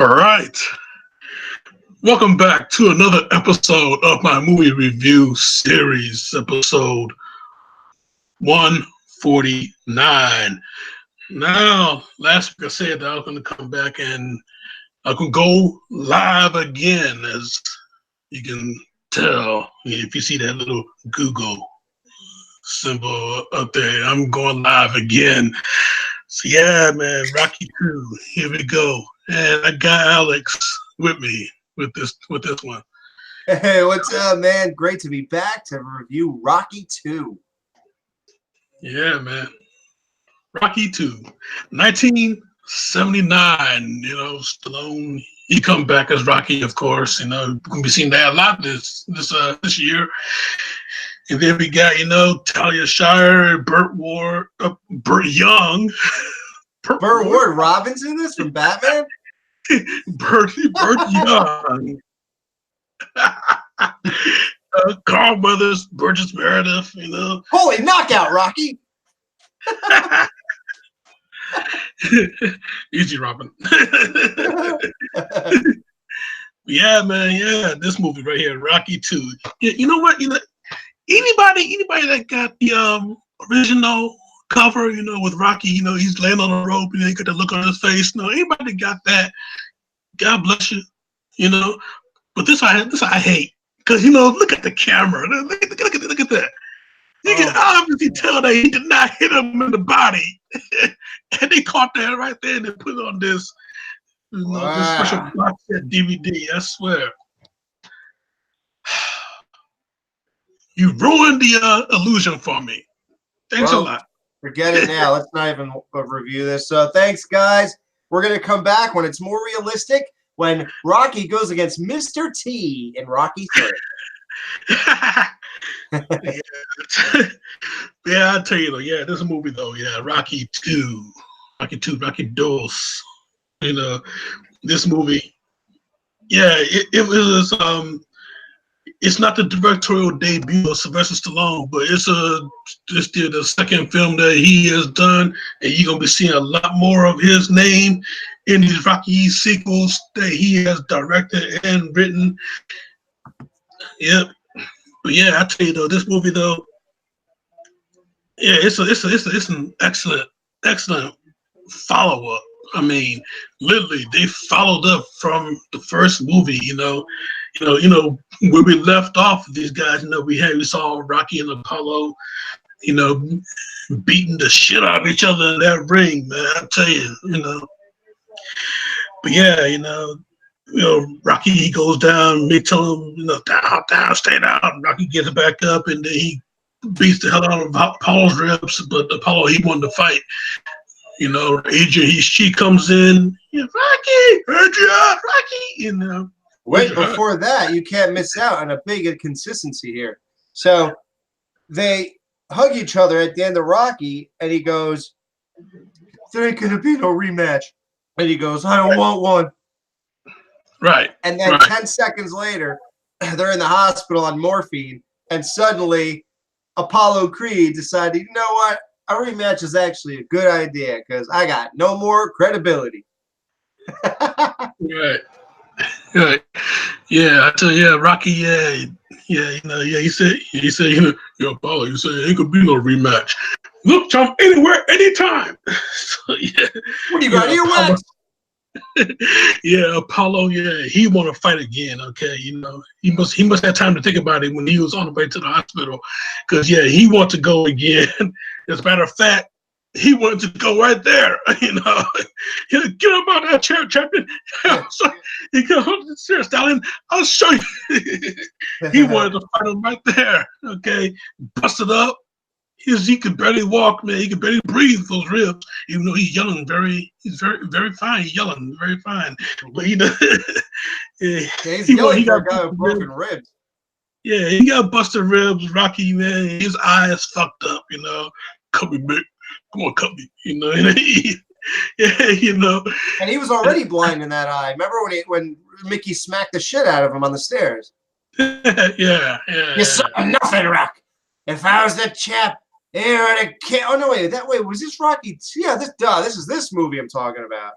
All right. Welcome back to another episode of my movie review series, episode 149. Now, last week I said that I was going to come back and I can go live again, as you can tell if you see that little Google symbol up there. I'm going live again. So yeah, man, Rocky 2, here we go. And I got Alex with me with this one. Hey, what's up, man? Great to be back to review Rocky 2. Yeah, man. Rocky 2, 1979. Stallone. He come back as Rocky, of course. We're gonna be seeing that a lot this year. And then we got Talia Shire, Burt Young, Burt Ward Robinson, this from Batman. Burt Young. Carl Weathers, Burgess Meredith, Holy knockout, Rocky! Easy, Robin. Yeah, man, yeah. This movie right here, Rocky 2. You know what? Anybody that got the original cover, with Rocky, he's laying on the rope, you got the look on his face. Anybody got that? God bless you, But this I hate, because look at the camera. Look at that. You can obviously tell that he did not hit him in the body, and they caught that right there and they put it on this, this special box set DVD. I swear, you ruined the illusion for me. Thanks a lot. Forget it now. Let's not even review this. So thanks, guys. We're gonna come back when it's more realistic. When Rocky goes against Mr. T in Rocky 3. Yeah, I'll tell you though. Yeah, this movie though. Yeah, Rocky 2, Rocky 2. This movie. Yeah, it was. It's not the directorial debut of Sylvester Stallone, but it's the second film that he has done, and you're gonna be seeing a lot more of his name in these Rocky sequels that he has directed and written. Yep. But yeah, I tell you though, this movie though, yeah, it's an excellent follow up. I mean, literally, they followed up from the first movie. Where we left off with these guys. We saw Rocky and Apollo, beating the shit out of each other in that ring, man. I tell you, But yeah, Rocky, he goes down, they tell him, down, stay down. Rocky gets back up, and then he beats the hell out of Apollo's ribs. But Apollo, he wanted to fight. Adrian, she comes in, Rocky, Adrian, Rocky, Wait, before that, you can't miss out on a big inconsistency here. So they hug each other at the end of Rocky, and he goes, there ain't going to be no rematch. And he goes, I don't want one. Right. And then 10 seconds later, they're in the hospital on morphine, and suddenly Apollo Creed decided, you know what? A rematch is actually a good idea because I got no more credibility. Right. Right. Yeah, I tell you, Rocky, he said, Apollo, you said ain't gonna be no rematch. Look, Tom, anywhere, anytime. So, yeah. What do you got in your wax? Yeah, Apollo, he want to fight again. Okay, he must have time to think about it when he was on the way to the hospital, because he want to go again. As a matter of fact, he wanted to go right there. Get him out of that chair, champion. So he goes, "Sir, Stalin, I'll show you." He wanted to fight him right there. Okay, busted up. He could barely walk, man. He could barely breathe those ribs, even though he's yelling he's very, very fine. He's yelling very fine. But he's yelling for a guy with broken ribs. Yeah, he got busted ribs. Rocky, man, his eyes fucked up. Cut me, Mick. Come on, cut me. And he was already blind in that eye. Remember when Mickey smacked the shit out of him on the stairs? Yeah. You saw nothing, Rock. If I was the champ, here the kid. Oh no, wait, was this Rocky? Yeah, this is this movie I'm talking about.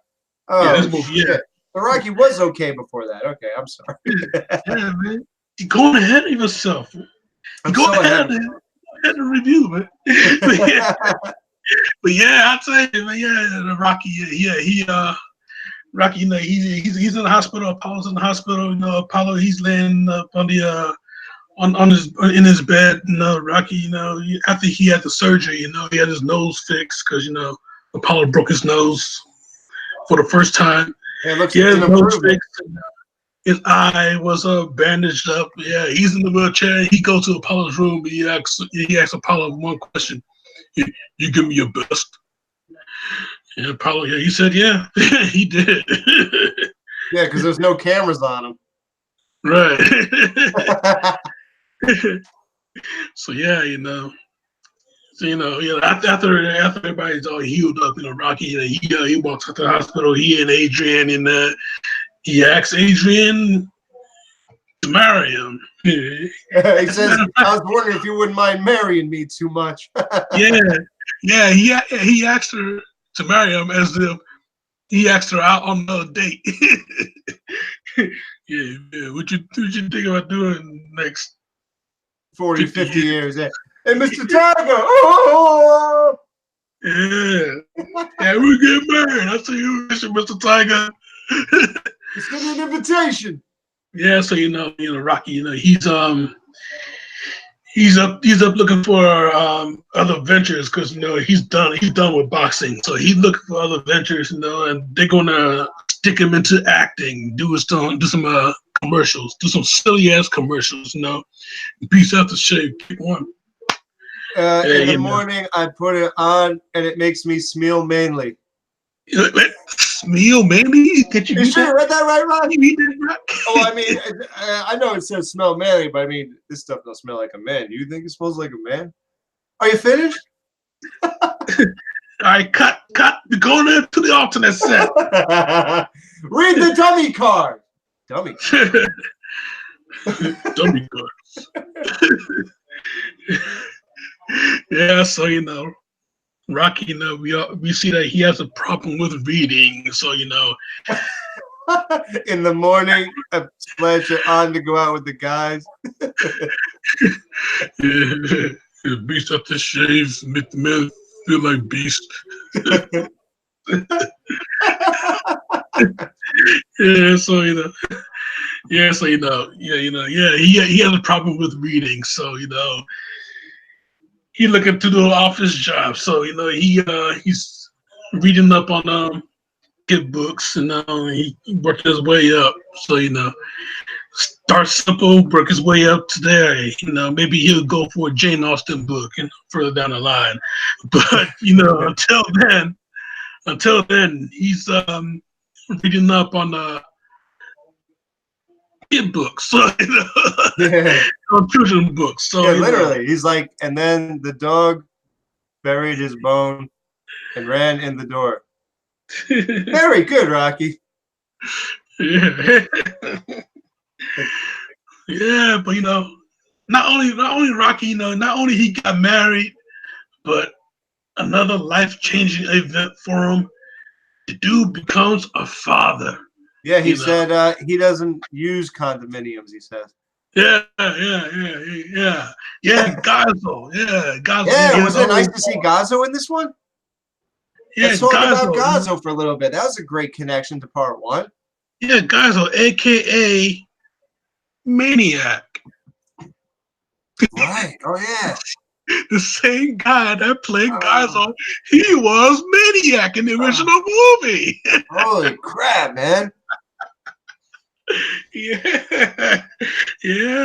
Oh, yeah, this movie, shit. The Rocky was okay before that. Okay, I'm sorry. Yeah, man. You're going ahead of yourself. You I'm go so ahead. ahead of review, man. But yeah, I'll tell you, man. Yeah, the Rocky. Yeah, Rocky. You know, he's in the hospital. Apollo's in the hospital. You know, Apollo. He's laying up on the on his in his bed. You know, Rocky. You know, after he had the surgery, you know, he had his nose fixed because you know Apollo broke his nose for the first time. It looks He had like his an nose improvement. fixed. His eye was bandaged up. Yeah, he's in the wheelchair. He goes to Apollo's room. He asks Apollo one question. You give me your best. And Apollo, yeah, he said, yeah, he did. Yeah, because there's no cameras on him. Right. So yeah, you know. So after everybody's all healed up, you know, Rocky, you know, he walks out to the hospital. He and Adrian, and he asks Adrian to marry him. He says, "I was wondering if you wouldn't mind marrying me too much." Yeah, yeah. He asked her to marry him as if he asked her out on another date. Yeah. What you think about doing next 40, 50 50 years? years. Yeah. Hey, Mr. Tiger. Oh! Yeah, we get married. I see you, Mr. Tiger. Just give me an invitation. Yeah, so you know, Rocky. You know, he's up looking for other ventures because you know he's done with boxing, so he's looking for other ventures, you know, and they're gonna stick him into acting, do some commercials, do some silly ass commercials, you know, beats out the shape, keep one. In the morning, I put it on, and it makes me smell manly. Smell manly? Did you sure you read that right, Ron? You read that right? Oh, I mean, I know it says smell manly, but I mean, this stuff don't smell like a man. You think it smells like a man? Are you finished? All right, cut. We're going into the alternate set. Read the dummy card. Dummy. Dummy cards. Yeah, so you know, Rocky, you know, we see that he has a problem with reading. So you know, in the morning, I splash it on to go out with the guys. Yeah, beast up the shave, make the men feel like beast. Yeah, so you know, he has a problem with reading. So you know, he looking to do an office job. So you know, he's reading up on kid books, and he worked his way up. So you know, start simple, work his way up to there. You know, maybe he'll go for a Jane Austen book and further down the line. But you know, until then, he's reading up on kid books, so, you know, Yeah. children books. So yeah, literally, he's like, and then the dog buried his bone and ran in the door. Very good, Rocky. Yeah. Yeah, but you know, not only Rocky, you know, not only he got married, but another life-changing event for him. The dude becomes a father. Yeah, he said he doesn't use condominiums, he says. Yeah. Gazzo. Yeah, Gazzo. Yeah, was it nice to see Gazzo in this one? Yeah, Let's talk about Gazzo for a little bit. That was a great connection to part one. Yeah, Gazzo, a.k.a. Maniac. Right. Oh, yeah. The same guy that played Gazzo, he was Maniac in the original movie. Holy crap, man. Yeah,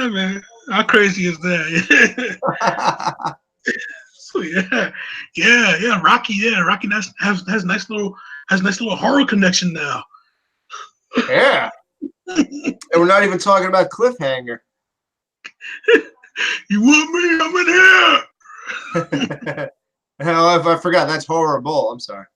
man. How crazy is that? So Rocky, Rocky has nice little horror connection now. Yeah. And we're not even talking about Cliffhanger. You want me? I'm in here. Hell, if I forgot, that's horrible. I'm sorry.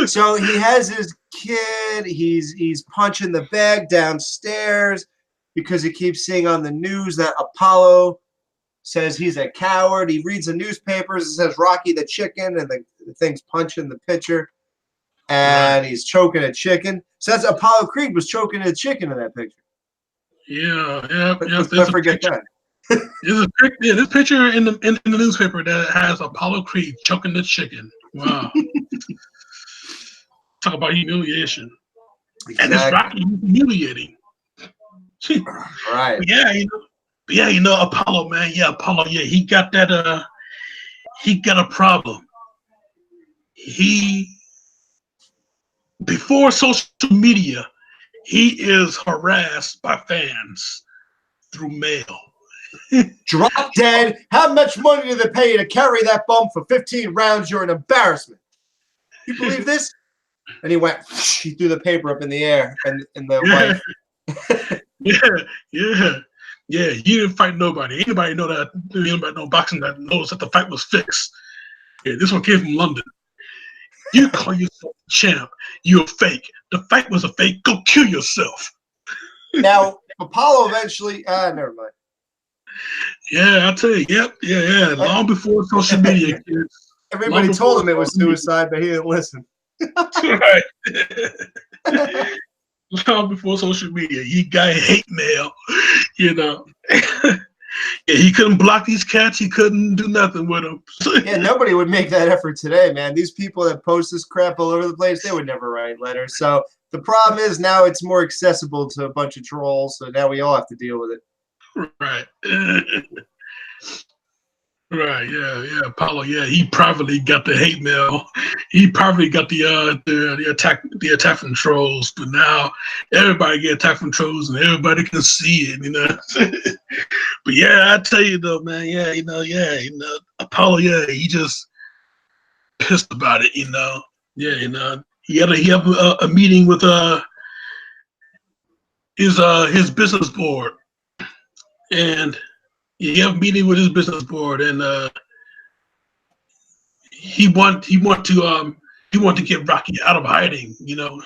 So he has his kid. He's punching the bag downstairs because he keeps seeing on the news that Apollo says he's a coward. He reads the newspapers. It says Rocky the Chicken, and the thing's punching the pitcher, and he's choking a chicken. Says Apollo Creed was choking a chicken in that picture. Yeah. Let's forget that. There's this picture in the newspaper that has Apollo Creed choking the chicken. Wow. Talk about humiliation. Exactly. And it's Rocky humiliating. Right. Apollo, man. Yeah, Apollo. Yeah, he got that. He got a problem. Before social media, he is harassed by fans through mail. Drop dead. How much money do they pay you to carry that bump for 15 rounds? You're an embarrassment. You believe this? And he went. He threw the paper up in the air, and the wife. Yeah. He didn't fight nobody. Anybody know boxing that knows that the fight was fixed. Yeah, this one came from London. You call yourself a champ. You're fake. The fight was a fake. Go kill yourself. Now, Apollo eventually. Never mind. Yeah, I'll tell you. Yep. Yeah. Long before social media, kids. Everybody told him it was suicide, but he didn't listen. Right. Long before social media, he got hate mail. Yeah, he couldn't block these cats. He couldn't do nothing with them. Yeah, nobody would make that effort today, man. These people that post this crap all over the place, they would never write letters. So the problem is now it's more accessible to a bunch of trolls. So now we all have to deal with it. Right. Right. Yeah. Apollo. Yeah, he privately got the hate mail. He privately got the attack from trolls. But now everybody get attacked from trolls, and everybody can see it. But yeah, I tell you though, man. Yeah. Apollo. Yeah, he just pissed about it. Yeah. He had a meeting with his business board, and. He had a meeting with his business board, and he want to get Rocky out of hiding, because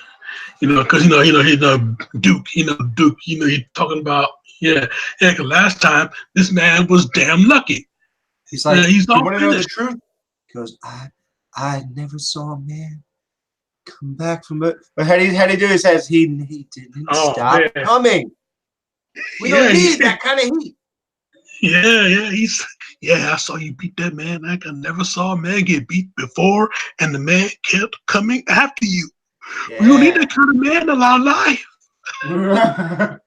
Duke, he's talking about cause last time this man was damn lucky. He's like, you want to know the truth? He goes, I never saw a man come back from it. But how do he do? He says he didn't stop coming. We don't need that kind of heat. I saw you beat that man. I never saw a man get beat before, and the man kept coming after you. Yeah. We don't need that kind of man in our life. I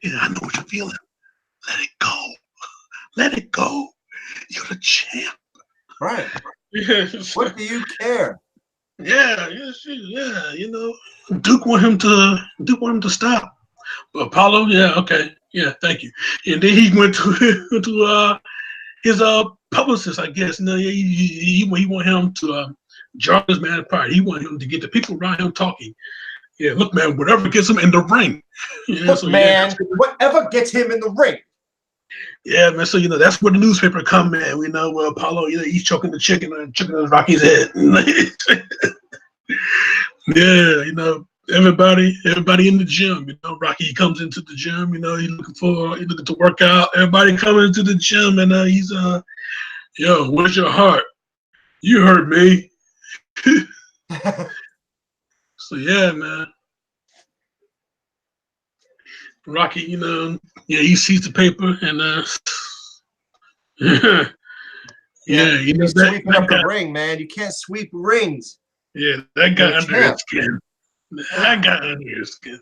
know what you're feeling. Let it go. Let it go. You're the champ. Right. What do you care? Yeah. Duke want him to stop. But Apollo, okay. Yeah, thank you. And then he went to his publicist, I guess. He want him to draw this man apart. He want him to get the people around him talking. Yeah, look, man, whatever gets him in the ring. Whatever gets him in the ring. Yeah, man. So that's where the newspaper come, man. We know where Apollo, he's choking the chicken and chicken in Rocky's head. Yeah, everybody in the gym, Rocky comes into the gym, he's looking to work out. Everybody coming into the gym, and he's where's your heart? You hurt me. So yeah, man. Rocky, he sees the paper, and he's sweeping up the ring, man. You can't sweep rings. Yeah, that got under his skin. That got under his skin.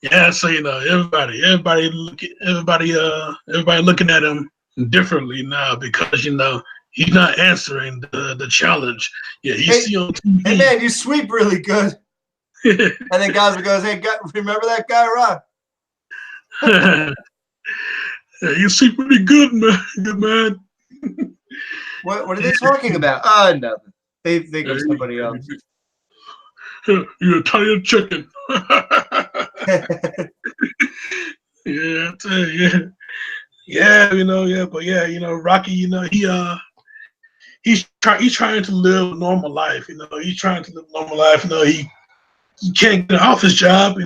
Yeah, so everybody looking at him differently now because he's not answering the challenge. Yeah, he's on TV. Hey man, you sweep really good. And then Gaza goes, "Hey, remember that guy, Rob?" Yeah, you sweep pretty good, man. Good man. What are they talking about? Nothing. They think of somebody else. You're a Italian chicken. Yeah, I tell you, but Rocky, he's trying to live a normal life. He's trying to live a normal life. He can't get off his job,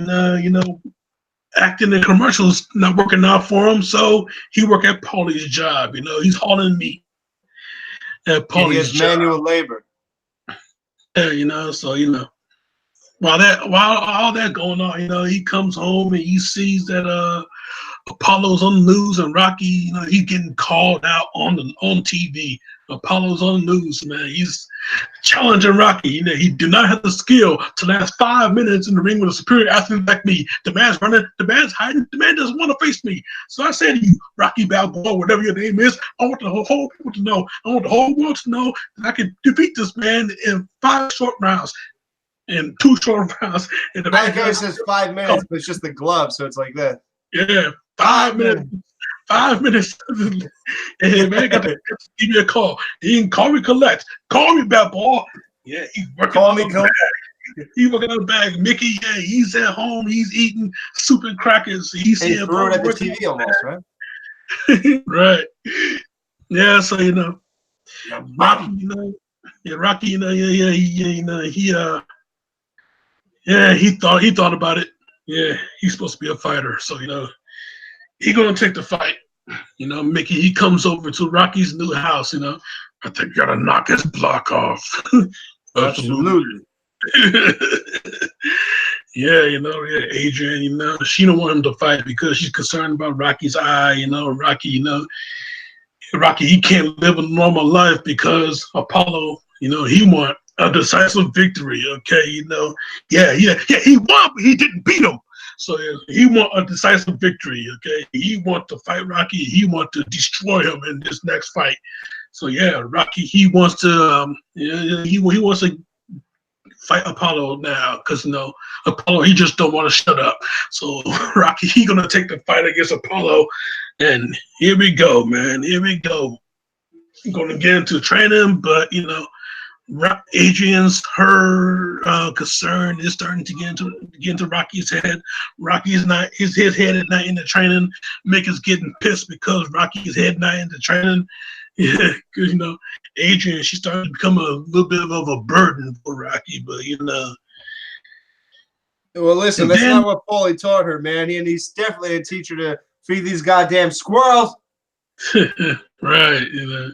acting in commercials not working out for him, so he work at Paulie's job. You know, he's hauling meat at Yeah, he Paulie's has job. manual labor. Yeah, you know, so you know, while all that going on, you know, he comes home and he sees that Apollo's on the news and Rocky, you know, he's getting called out on TV. Apollo's on the news, man. He's challenging Rocky. You know, he do not have the skill to last 5 minutes in the ring with a superior athlete like me. The man's running, the man's hiding, the man doesn't want to face me. So I say to you, Rocky Balboa, whatever your name is, I want the whole people to know. I want the whole world to know that I can defeat this man in 5 short rounds. In 2 short rounds. And the I man like how he says 5 minutes, but it's just the glove, so it's like that. yeah, 5 minutes. 5 minutes. And man got to give me a call. He can call me collect. Call me bad boy. Yeah, he's working Call on me the collect. bag. He's working on the bag. Mickey, yeah, he's at home. He's eating soup and crackers. He's And he seeing threw it at the working TV almost, right? right. Yeah, so you know, Yeah, Rocky, you know, yeah, Rocky, you know, you know, yeah, he thought about it. Yeah, he's supposed to be a fighter, so you know, he gonna take the fight. You know, Mickey, he comes over to Rocky's new house, you know. I think you gotta knock his block off. Absolutely. Yeah, you know, yeah, Adrian, you know, she don't want him to fight because she's concerned about Rocky's eye, you know, Rocky, you know, Rocky, he can't live a normal life because Apollo, you know, he want a decisive victory, okay, you know. Yeah, he won, but he didn't beat him. So yeah, he want a decisive victory, okay. He want to fight Rocky. He want to destroy him in this next fight. So yeah, Rocky, he wants to, yeah, he wants to fight Apollo now because you know Apollo he just don't want to shut up. So Rocky he gonna take the fight against Apollo, and here we go, man. Here we go. I'm gonna get into training, but you know Adrian's her concern is starting to get into Rocky's head. Rocky's not his head is not in the training. Mick is getting pissed because Rocky's head not in the training. Yeah, because you know Adrian she's starting to become a little bit of a burden for Rocky, but you know. Well, listen, And that's then not what Paulie taught her, man. And he's definitely a teacher to feed these goddamn squirrels. right, you know.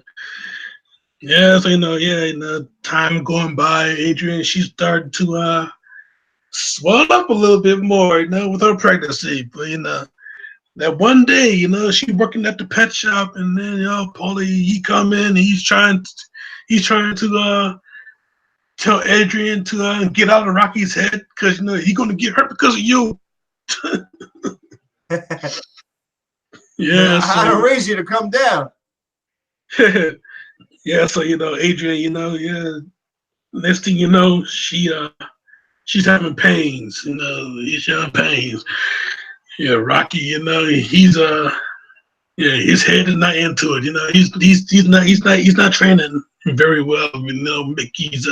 Yeah, so you know, yeah, you know, time going by, Adrian, she started to swell up a little bit more, you know, with her pregnancy. But you know, that one day, you know, she working at the pet shop, and then you know, Paulie he come in, and he's trying to tell Adrian to get out of Rocky's head because you know he gonna get hurt because of you. Yeah, How to so raise you to come down. yeah, so you know, Adrian, you know, yeah. Next thing you know, she's having pains. You know, she's having pains. Yeah, Rocky. You know, yeah, his head is not into it. You know, he's not training very well. You know, Mickey's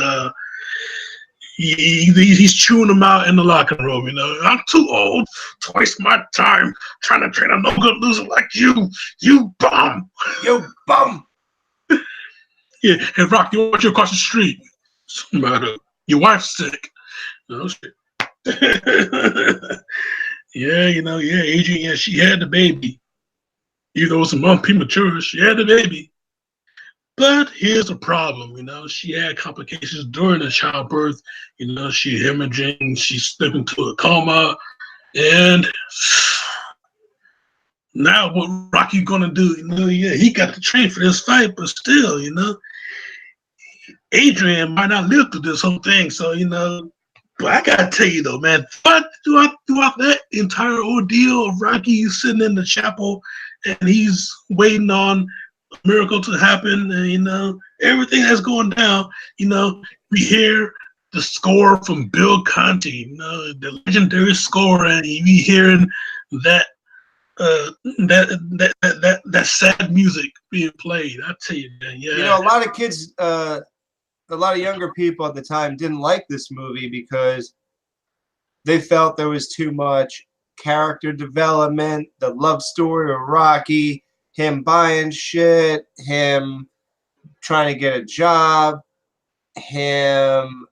he's chewing him out in the locker room. You know, I'm too old to waste my time trying to train a no good loser like you. You bum. You bum. Yeah, and Rocky, why don't you across the street? What's the matter? Your wife's sick. No shit. Yeah, you know, yeah, Adrian, yeah, she had the baby. Even though it was a month premature, she had the baby. But here's the problem, you know, she had complications during the childbirth. You know, she hemorrhaging, she slipped into a coma, and now what Rocky gonna do? You know, yeah, he got to train for this fight, but still, you know, Adrian might not live through this whole thing. So, you know, but I gotta tell you though, man, but throughout that entire ordeal of Rocky sitting in the chapel and he's waiting on a miracle to happen, and you know, everything that's going down, you know, we hear the score from Bill Conti, you know, the legendary score, and you be hearing that that sad music being played. I tell you, man, yeah. You know, a lot of kids, a lot of younger people at the time didn't like this movie because they felt there was too much character development, the love story of Rocky, him buying shit, him trying to get a job, him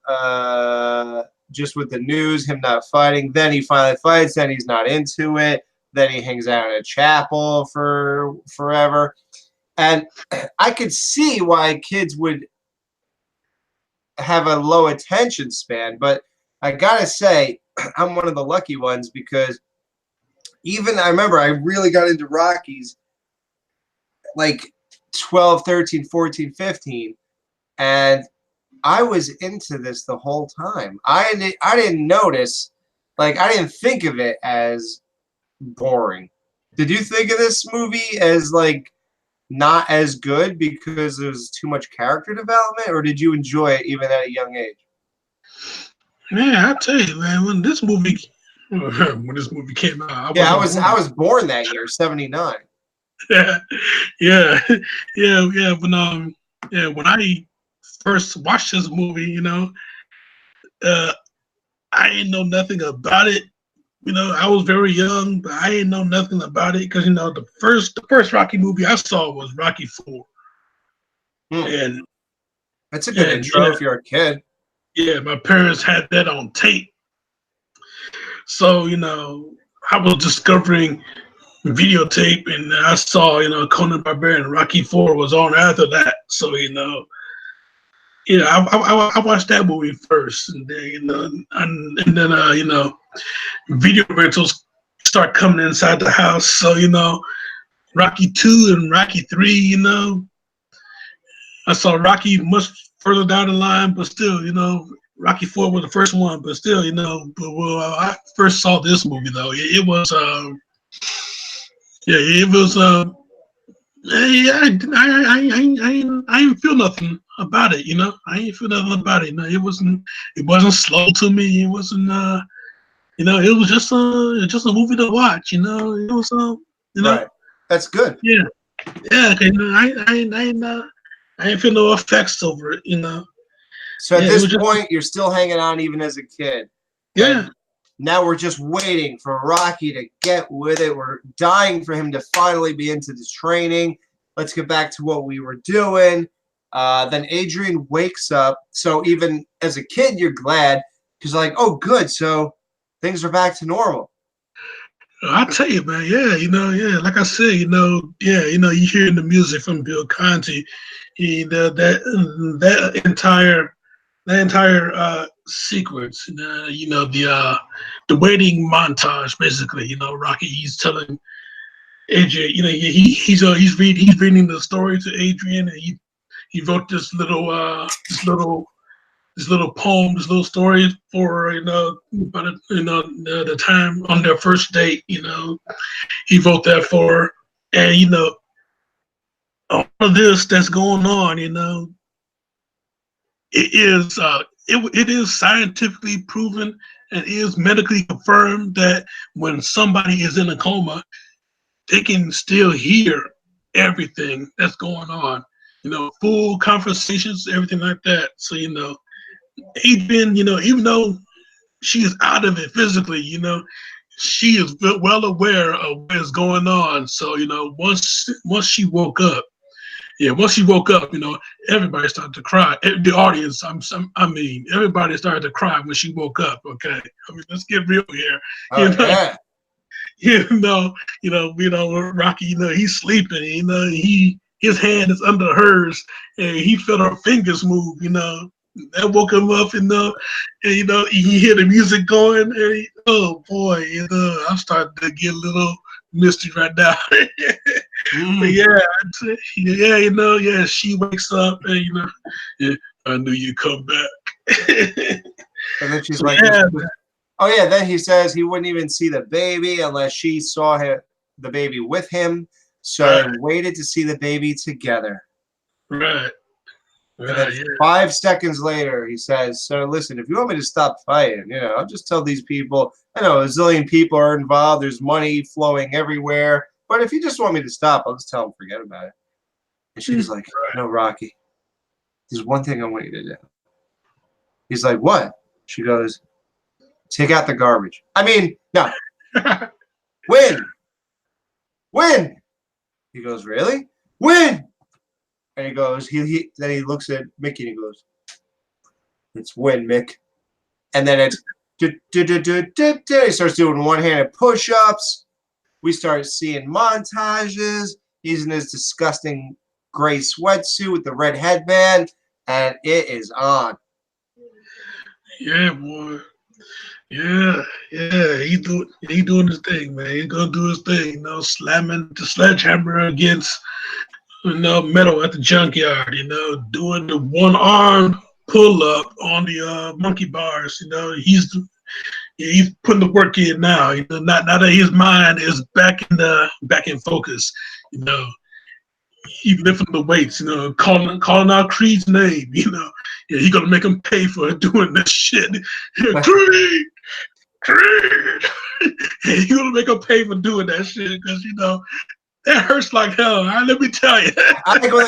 just with the news, him not fighting. Then he finally fights. Then he's not into it. Then he hangs out in a chapel for forever. And I could see why kids would have a low attention span. But I got to say, I'm one of the lucky ones because even I remember I really got into Rockies like 12, 13, 14, 15. And I was into this the whole time. I didn't notice, like I didn't think of it as boring. Did you think of this movie as like not as good because there's too much character development, or did you enjoy it even at a young age? Man, I tell you, man, when this movie came out, I Yeah, wasn't born. I was born that year, 79. Yeah, yeah, yeah. When I first watched this movie, uh, I didn't know nothing about it. I was very young, but I didn't know nothing about it because the first Rocky movie I saw was Rocky 4, Hmm. and That's a good and intro if you're a kid. yeah, my parents had that on tape, so I was discovering videotape, and I saw Conan Barbarian Rocky 4 was on after that, so I watched that movie first, and then and then video rentals start coming inside the house. So Rocky 2 and Rocky 3. I saw Rocky much further down the line, but still, Rocky 4 was the first one, but still, But I first saw this movie though. It was, yeah, it was. Yeah, I didn't feel nothing about it. I didn't feel nothing about it. No, it wasn't slow to me. It wasn't. It was just a movie to watch. It was. Right. That's good. Yeah, yeah. Okay, no, I didn't feel no effects over it. So at Yeah, it this was just. point, you're still hanging on even as a kid. Yeah, And now we're just waiting for Rocky to get with it. We're dying for him to finally be into the training. Let's get back to what we were doing. Then Adrian wakes up. So even as a kid, you're glad because like, oh, good. So things are back to normal. I tell you, man. Yeah, yeah. Like I said, yeah, you hearing the music from Bill Conti, that entire sequence, the waiting montage, basically. Rocky, he's telling Adrian, he's reading the story to Adrian, and he wrote this little poem, this little story for about the time on their first date. He wrote that for her, and all of this that's going on. It is scientifically proven and is medically confirmed that when somebody is in a coma, they can still hear everything that's going on. Full conversations, everything like that. So Adrian, even though she is out of it physically, she is well aware of what's going on. So once she woke up, yeah, once she woke up, everybody started to cry. The audience, everybody started to cry when she woke up. Okay, let's get real here. Oh, You know, yeah. Rocky. He's sleeping. His hand is under hers, and he felt her fingers move. That woke him up. And he hear the music going, and oh boy, I'm starting to get a little misty right now. But Mm. yeah, yeah, she wakes up and yeah, I knew you'd come back. And then she's So like, yeah, oh, yeah. Then he says he wouldn't even see the baby unless she saw the baby with him. So right, they waited to see the baby together. right, And then right, yeah, 5 seconds later, he says, so listen, if you want me to stop fighting, I'll just tell these people, I know a zillion people are involved. There's money flowing everywhere. But if you just want me to stop, I'll just tell them forget about it. And she's like, no, Rocky, there's one thing I want you to do. He's like, what? She goes, take out the garbage. I mean, no, win. Win. He goes, really? Win. And he goes, then he looks at Mickey and he goes, it's win, Mick. And then it's he starts doing one-handed push-ups. We start seeing montages. He's in his disgusting gray sweatsuit with the red headband, and it is on. Yeah, boy. Yeah. He doing his thing, man. He's gonna do his thing. Slamming the sledgehammer against metal at the junkyard. Doing the one arm pull up on the monkey bars. He's putting the work in now. Now that his mind is back in focus. He lifting the weights. Calling out Creed's name. He gonna make him pay for doing this shit. Creed. He gonna make him pay for doing that shit because that hurts like hell. Let me tell you. I think when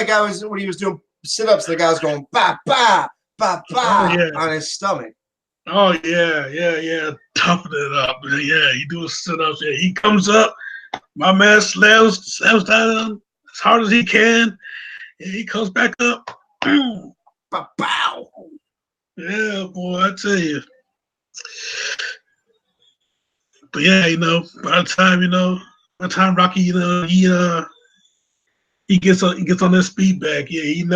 he was doing sit-ups, the guy was going ba ba ba ba on his stomach. Oh yeah. Toughen it up. Yeah, he doing sit-ups. Yeah, he comes up. My man slams down as hard as he can. And he comes back up. Ba bow. Yeah, boy, I tell you. But yeah, by the time Rocky, he gets on that speed back. Yeah, it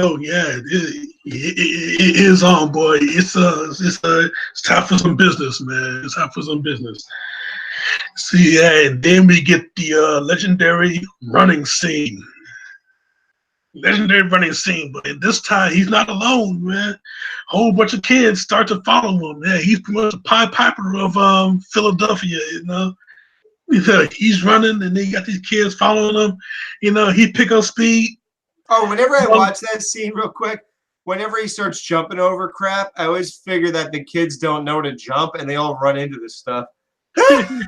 is on, boy. It's time for some business, man. It's time for some business. See, and then we get the legendary running scene. But this time he's not alone, man. A whole bunch of kids start to follow him. Yeah, he's pretty much the Pied Piper of Philadelphia. He's running, and they got these kids following him. He pick up speed. Oh, whenever I watch that scene real quick, whenever he starts jumping over crap, I always figure that the kids don't know to jump, and they all run into this stuff. And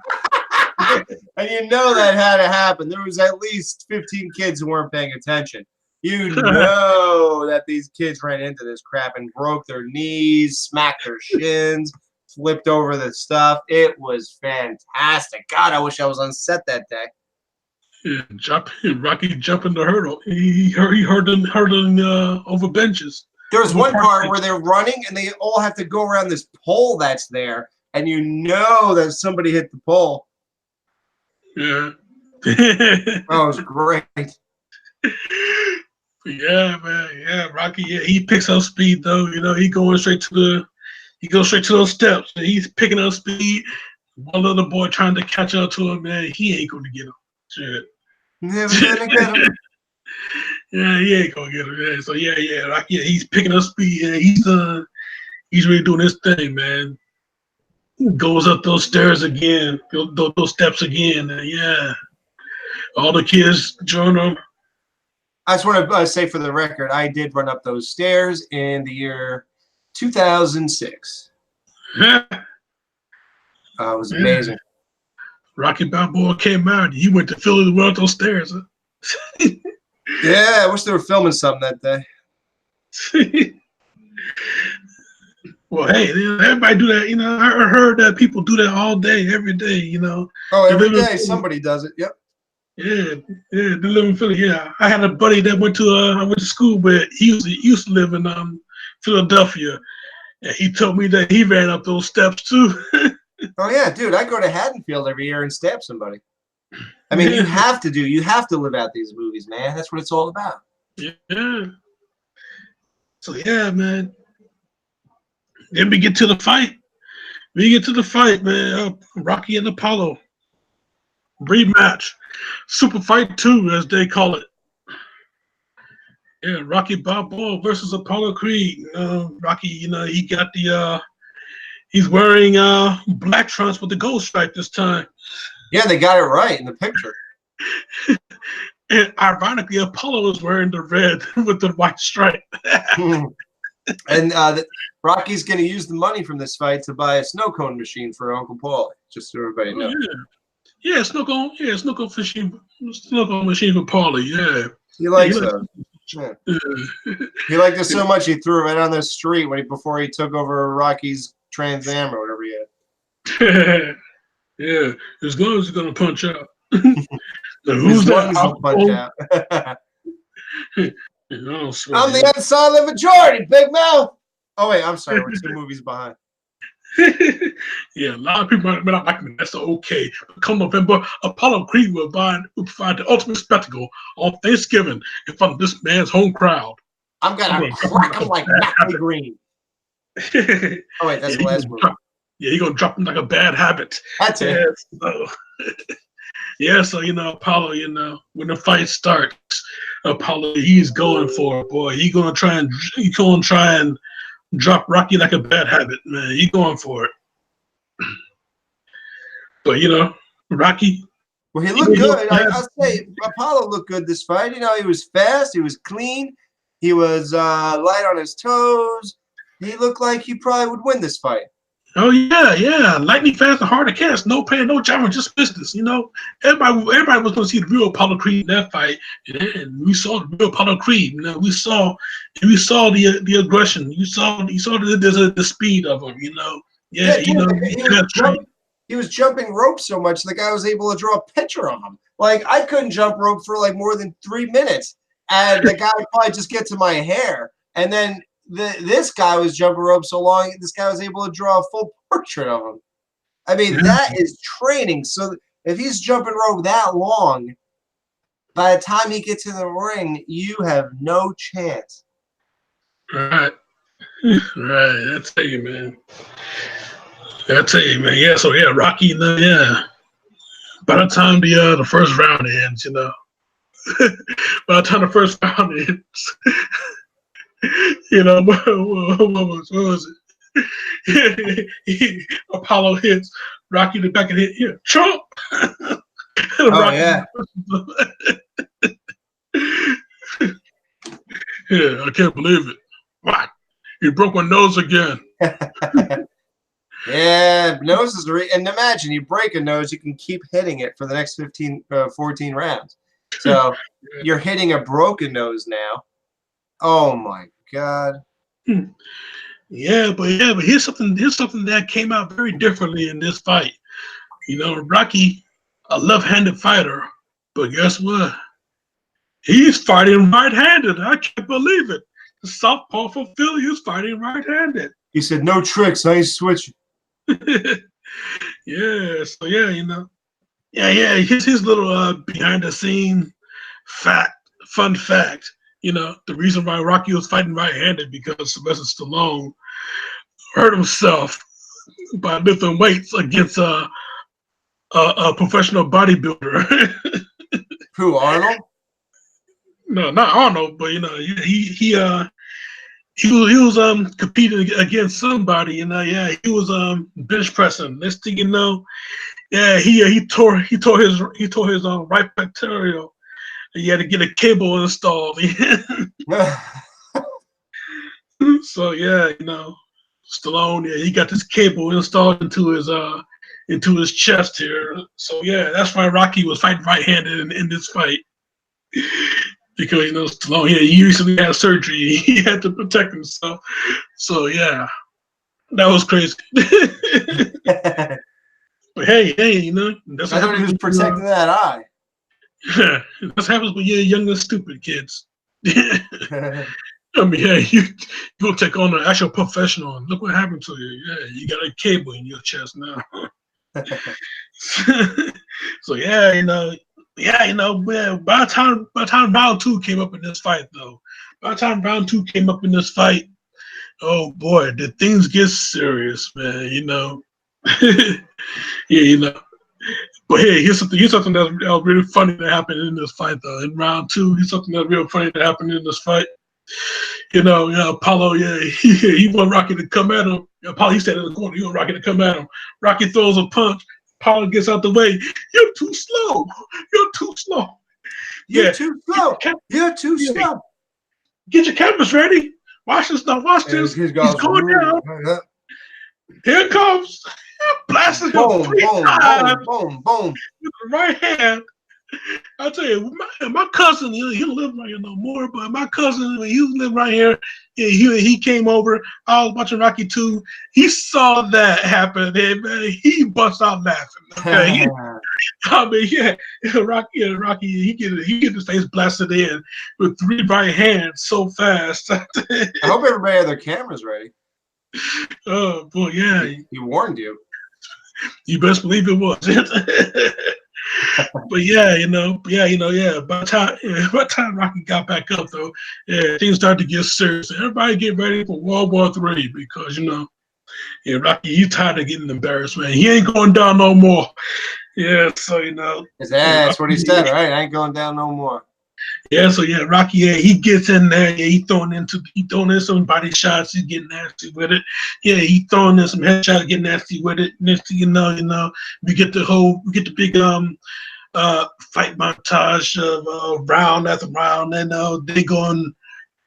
that had to happen. There was at least 15 kids who weren't paying attention. That these kids ran into this crap and broke their knees, smacked their shins, flipped over the stuff. It was fantastic. God, I wish I was on set that day. Yeah, Rocky jumping the hurdle. He hurdling over benches. There's one part where they're running and they all have to go around this pole that's there, and that somebody hit the pole. Yeah. That was great. Yeah, man. Yeah, Rocky. Yeah, he picks up speed though. He goes straight to those steps. And he's picking up speed. One little boy trying to catch up to him, man. He ain't gonna get him. Shit. Never gonna get him. Yeah, he ain't gonna get him. Yeah. So yeah, Rocky. Yeah, he's picking up speed. Yeah, he's really doing his thing, man. Goes up those stairs again. Those steps again. And yeah, all the kids join him. I just want to say for the record, I did run up those stairs in the year 2006. It was amazing. Rocky Balboa came out. He went to Philly to run up those stairs. Huh? Yeah, I wish they were filming something that day. Well, hey, everybody do that. I heard that people do that all day, every day. Oh, every day somebody does it. Yep. Yeah, they live in Philly. Yeah, I had a buddy that went to school, but he used to live in Philadelphia, and he told me that he ran up those steps too. Oh yeah, dude, I go to Haddonfield every year and stab somebody. I mean, you have to live out these movies, man. That's what it's all about. Yeah. So yeah, man. Then we get to the fight. Man. Rocky and Apollo rematch. Super Fight 2, as they call it. Yeah, Rocky Balboa versus Apollo Creed. Rocky, he got he's wearing black trunks with the gold stripe this time. Yeah, they got it right in the picture. And ironically, Apollo is wearing the red with the white stripe. And Rocky's going to use the money from this fight to buy a snow cone machine for Uncle Paul, just so everybody knows. Yeah, snow cone machine for Paulie. Yeah, he likes those. Yeah. He liked it so much he threw it right on the street before he took over Rocky's Trans Am or whatever he had. Yeah, as long as he's gonna punch out. Who's that? Punch out. I'm the unsolid majority, Big Mouth. Oh wait, I'm sorry, we're 2 movies behind. Yeah, a lot of people may not like me. That's okay. But come November, Apollo Creed will provide the ultimate spectacle on Thanksgiving in front of this man's home crowd. I'm I'm gonna gonna drop him crack like him a like bad mackerel habit. green. Yeah, Oh wait, that's the he last gonna movie. drop. Yeah, he gonna drop him like a bad habit. That's it. Yeah, so, yeah. So Apollo. When the fight starts, Apollo, he's going for it, boy. He gonna try and drop Rocky like a bad habit, man. He going for it. But Rocky, Well, he looked he good. had, I'll say Apollo looked good this fight. He was fast. He was clean. He was light on his toes. He looked like he probably would win this fight. oh yeah, lightning fast and hard to catch. No pain, no drama, just business. Everybody was going to see the real Apollo Creed in that fight, and we saw the real Apollo Creed. We saw the aggression. You saw the speed of him. Yeah, Yeah, dude, train. he was jumping rope so much the guy was able to draw a picture on him. Like I couldn't jump rope for like more than 3 minutes, and the guy would probably just get to my hair. And then this guy was jumping rope so long, this guy was able to draw a full portrait of him. I mean, Yeah, that is training. So if he's jumping rope that long, by the time he gets in the ring, you have no chance. right, right. I tell you, man. Yeah. So yeah, Rocky. Yeah. By the time the first round ends, by the time the first round ends, what was it? Apollo hits Rocky in the back of the head. Yeah, Trump. Oh Rocky. yeah. Yeah, I can't believe it. What? You broke my nose again. Yeah, noses are, and imagine you break a nose, you can keep hitting it for the next 14 rounds. So you're hitting a broken nose now. Oh my God. Yeah, but here's something that came out very differently in this fight. Rocky, a left-handed fighter, but guess what? He's fighting right-handed. I can't believe it. The southpaw from Philly is fighting right-handed. He said, no tricks, I ain't switching. Yeah, so yeah. His little behind the scene fun fact. The reason why Rocky was fighting right-handed because Sylvester Stallone hurt himself by lifting weights against a professional bodybuilder. Who, Arnold? No, not Arnold, but he was competing against somebody, yeah, he was bench pressing. Next thing you know, yeah, he tore his right pectoral. He had to get a cable installed. So yeah, Stallone, yeah, he got this cable installed into his chest here. So yeah, that's why Rocky was fighting right-handed in this fight. Because Stallone, yeah, he recently had surgery. He had to protect himself. So yeah, that was crazy. But hey, that's I what thought he happens. was protecting that eye. That's what happens when you're young and stupid, kids. I mean, yeah, you go take on an actual professional, and look what happened to you. Yeah, you got a cable in your chest now. So yeah, by the time round two came up in this fight, though, oh boy, did things get serious, man. Yeah. But hey, here's something that was really funny that happened in this fight, though. In round two, here's something that's real funny that happened in this fight. Apollo, yeah, he want Rocky to come at him. Apollo, he said in the corner, he want Rocky to come at him. Rocky throws a punch. Apollo gets out the way. You're too slow. You're too slow. You're too slow. You're too slow. Get your cameras ready. Watch this now. Watch this. He's going down. Here it comes. Blasted him boom, 3 times boom, boom. with the right hand. I'll tell you, my cousin, he don't live right here no more, but my cousin, when he lived right here, he came over. I was watching Rocky 2. He saw that happen, and man, he bust out laughing. Okay? I mean, yeah, Rocky, he get his face blasted in with 3 right hands so fast. I hope everybody had their cameras ready. Oh boy, yeah. He warned you. You best believe it was. But yeah, yeah. By the time Rocky got back up, though, yeah, things started to get serious. Everybody get ready for World War III because yeah, Rocky, he's tired of getting embarrassed, man. He ain't going down no more. Yeah, so yeah, That's what he said, Rocky, right? I ain't going down no more. yeah, so yeah, Rocky, yeah, he gets in there, yeah, he throwing in some body shots, he's getting nasty with it. Yeah, he throwing in some headshots, getting nasty with it. Next thing we get the big fight montage of round after round, and they going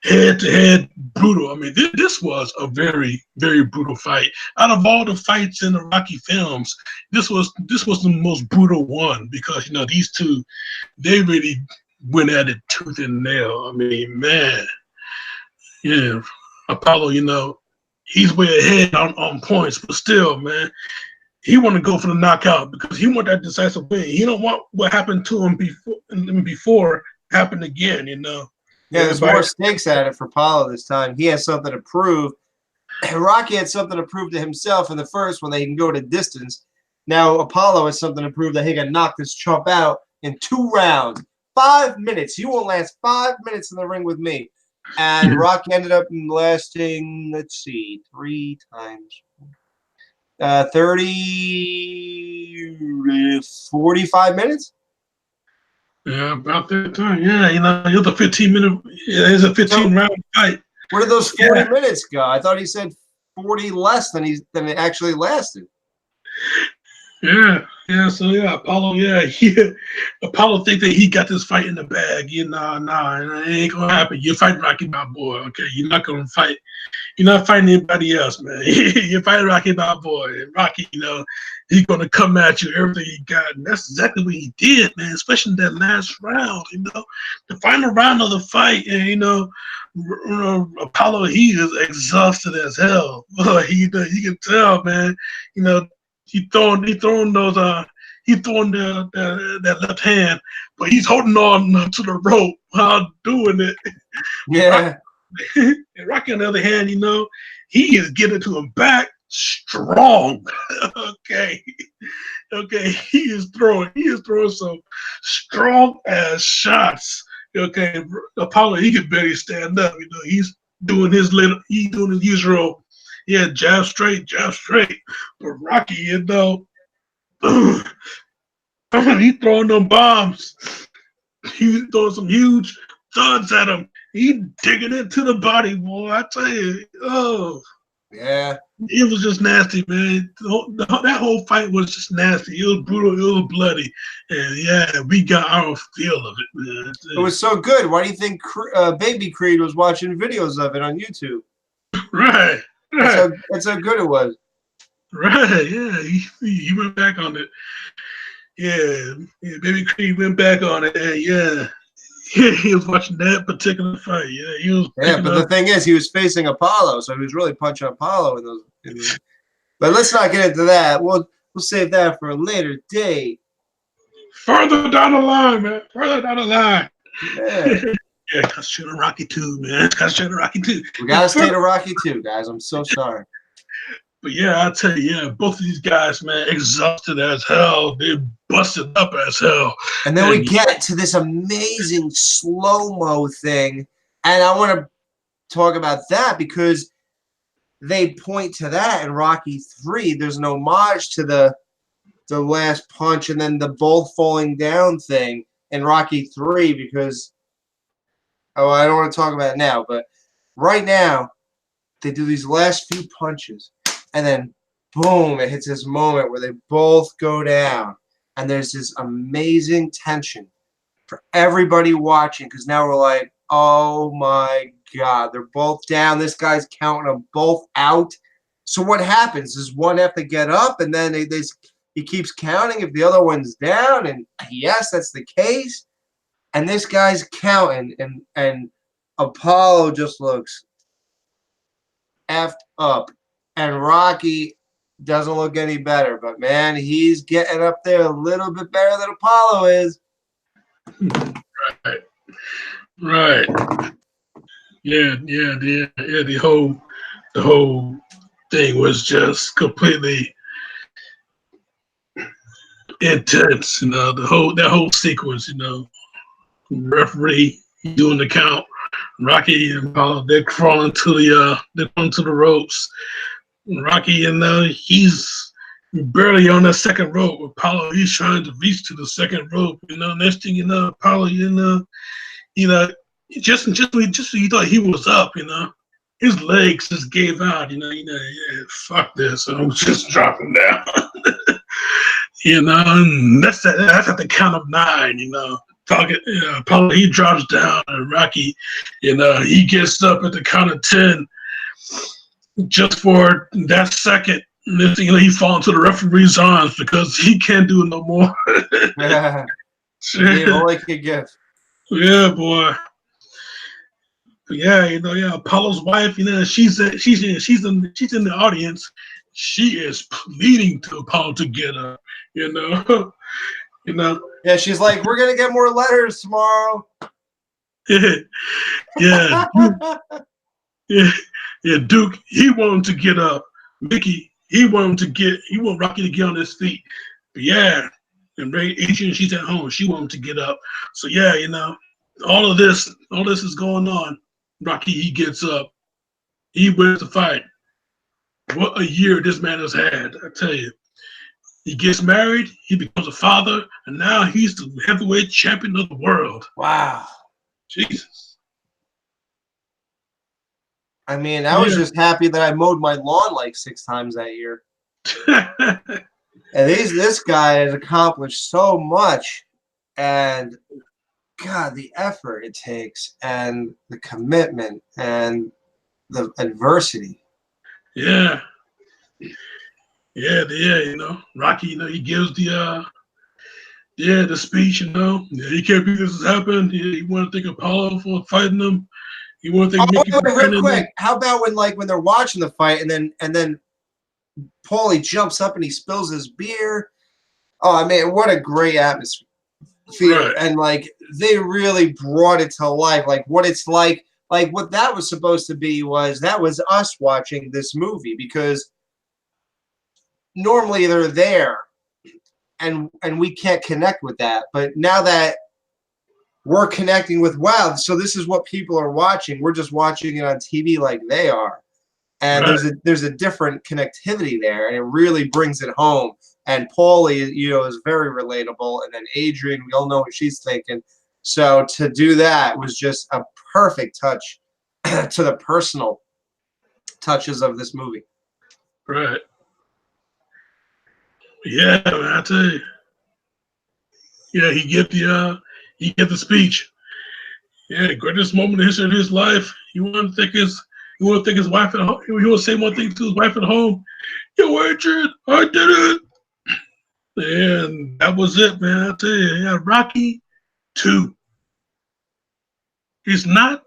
head to head, brutal. I mean, this was a very, very brutal fight. Out of all the fights in the Rocky films, this was the most brutal one because these two, they really went at it tooth and nail. I mean, man, yeah, Apollo, he's way ahead on points, but still, man, he want to go for the knockout because he want that decisive win. He don't want what happened to him before happen again. Yeah, there's more stakes at it for Paulo this time. He has something to prove. Rocky had something to prove to himself in the first one that he can go to distance. Now Apollo has something to prove that he can knock this chump out in 2 rounds. 5 minutes. You won't last 5 minutes in the ring with me. And Rocky ended up lasting, let's see, 3 times 30, 45 minutes. Yeah, about that time. Yeah, it was a 15-minute. Yeah, it's a 15-round fight. Where did those 40 minutes go? I thought he said 40 less than it actually lasted. Yeah. So yeah, Apollo. Yeah, Apollo think that he got this fight in the bag. Nah, it ain't gonna happen. You fight Rocky Balboa, okay? You're not gonna fight. You're not fighting anybody else, man. You're fighting Rocky Balboa. And Rocky, he's gonna come at you everything he got, and that's exactly what he did, man. Especially in that last round, the final round of the fight, and Apollo, he is exhausted as hell. You can tell, man. He throwing those he throwing that left hand, but he's holding on to the rope while doing it. Yeah. And Rocky, on the other hand, he is getting to him back strong. Okay. He is throwing some strong ass shots. Okay. Apollo, he can barely stand up. He's doing his usual, yeah, jab straight. But Rocky, he throwing them bombs. He's throwing some huge thuds at him. He digging into the body, boy. I tell you, yeah, it was just nasty, man. That whole fight was just nasty. It was brutal. It was bloody, and yeah, we got our feel of it, man. It was so good. Why do you think Baby Creed was watching videos of it on YouTube? Right. That's how good it was. Right. Yeah. He went back on it. Yeah. Baby Creed went back on it, and yeah. He was watching that particular fight. Yeah, he was. Yeah, but the thing is, he was facing Apollo, so he was really punching Apollo in those. But let's not get into that. We'll save that for a later date. Further down the line, man. Further down the line. Yeah. Yeah, Constitution Rocky 2, man. Constitution Rocky 2. We gotta stay to Rocky 2, guys. I'm so sorry. But yeah, I tell you, yeah, both of these guys, man, exhausted as hell. They busted up as hell. And then we get to this amazing slow-mo thing. And I want to talk about that because they point to that in Rocky 3. There's an homage to the last punch and then the both falling down thing in Rocky 3 because I don't want to talk about it now, but right now they do these last few punches and then boom, it hits this moment where they both go down and there's this amazing tension for everybody watching because now we're like, oh my God, they're both down. This guy's counting them both out. So what happens? Does one have to get up and then he keeps counting if the other one's down? And yes, that's the case. And this guy's counting and Apollo just looks effed up. And Rocky doesn't look any better. But, man, he's getting up there a little bit better than Apollo is. Right. Yeah. The whole thing was just completely intense. The whole sequence. Referee doing the count. Rocky and Apollo, they're crawling to the ropes. Rocky and he's barely on that second rope. Apollo, he's trying to reach to the second rope. Next thing you know, Apollo, you know, just when you thought he was up, his legs just gave out. Yeah, fuck this, and I'm just dropping down. And that's at the count of 9. Talking, Apollo, he drops down, and Rocky, he gets up at the count of 10. Just for that second, he falls into the referee's arms because he can't do it no more. Yeah. All I could give. Yeah, boy. Yeah, Apollo's wife, she's in the audience. She is pleading to Apollo to get her, Yeah, she's like, we're gonna get more letters tomorrow. Yeah. Yeah, Duke, he wanted to get up. Mickey, he want Rocky to get on his feet. But yeah, and Adrian, she's at home. She want him to get up. So yeah, all this is going on. Rocky, he gets up. He wins the fight. What a year this man has had, I tell you. He gets married, he becomes a father, and now he's the heavyweight champion of the world. Wow. Jesus. I mean, I was just happy that I mowed my lawn like 6 times that year. And this guy has accomplished so much, and God, the effort it takes, and the commitment, and the adversity. Yeah. Rocky, he gives the speech, he can't believe this has happened. He want to thank Apollo for fighting him. He want to thank Mickey for real quick. How about when they're watching the fight and then Paulie jumps up and he spills his beer? Oh, I mean, what a great atmosphere. Right. And they really brought it to life. What it's like what that was supposed to be that was us watching this movie, because normally they're there and we can't connect with that. But now that we're connecting with, wow, so this is what people are watching. We're just watching it on TV like they are. And right. there's a different connectivity there, and it really brings it home. And Paulie, is very relatable. And then Adrian, we all know what she's thinking. So to do that was just a perfect touch to the personal touches of this movie. Right. Yeah, man, I tell you. Yeah, he get the speech. Yeah, the greatest moment in the history of his life. You want to thank his wife at home. He want to say one thing to his wife at home. Yo, Adrian, I did it. And that was it, man. I tell you, yeah, Rocky 2 is not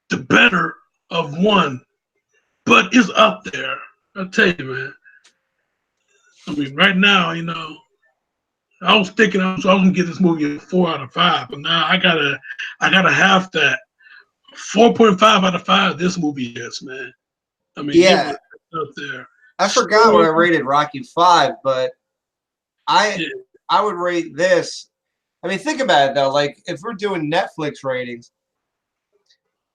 the better of 1, but is up there. I tell you, man. I mean, right now, I was thinking I was gonna give this movie a 4 out of 5, but now I gotta have that 4.5 out of 5. This movie is, man. I mean, yeah, it was up there. I forgot what I rated Rocky 5, but I would rate this. I mean, think about it though. If we're doing Netflix ratings,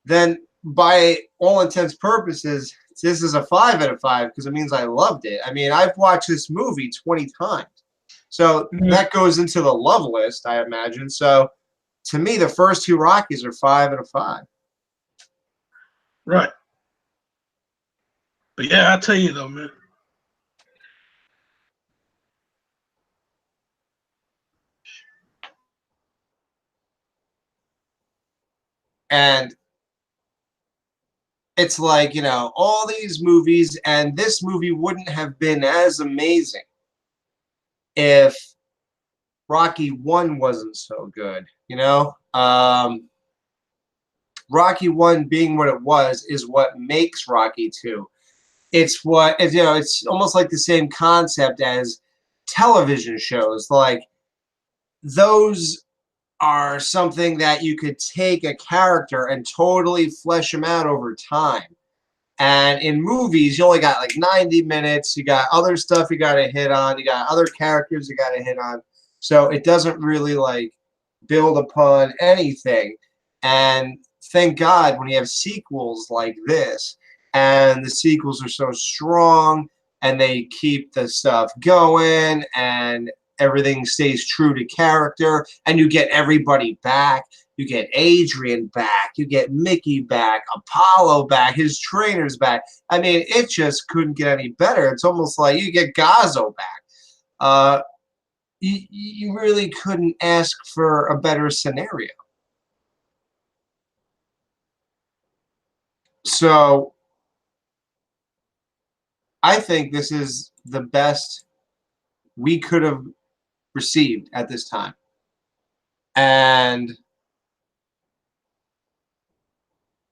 then by all intents purposes, this is a 5 out of 5 because it means I loved it. I mean, I've watched this movie 20 times. So that goes into the love list, I imagine. So to me, the first 2 Rockies are 5 out of 5. Right. But yeah, I tell you though, man. And it's all these movies, and this movie wouldn't have been as amazing if Rocky 1 wasn't so good, Rocky 1 being what it was is what makes Rocky 2. It's it's almost like the same concept as television shows. Those are something that you could take a character and totally flesh them out over time. And in movies, you only got like 90 minutes. You got other stuff you got to hit on. You got other characters you got to hit on. So it doesn't really like build upon anything. And thank God when you have sequels like this, and the sequels are so strong, and they keep the stuff going, and everything stays true to character, and you get everybody back. You get Adrian back. You get Mickey back. Apollo back. His trainers back. I mean, it just couldn't get any better. It's almost like you get Gazzo back. You really couldn't ask for a better scenario. So I think this is the best we could have received at this time. And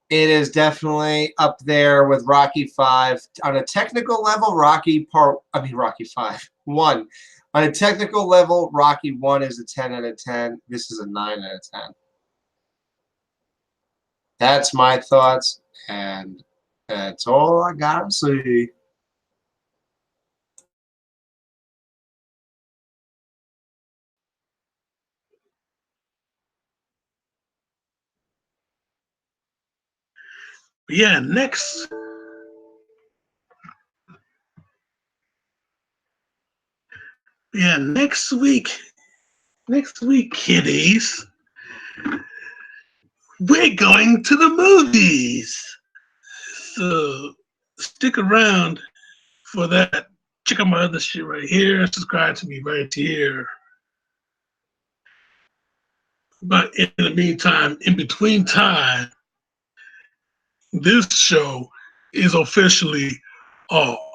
it is definitely up there with Rocky 5. On a technical level, Rocky 5, 1. On a technical level, Rocky 1 is a 10 out of 10. This is a 9 out of 10. That's my thoughts, and that's all I gotta say. Yeah, next week, kiddies, we're going to the movies. So stick around for that. Check out my other shit right here. Subscribe to me right here. But in the meantime, in between time, this show is officially off.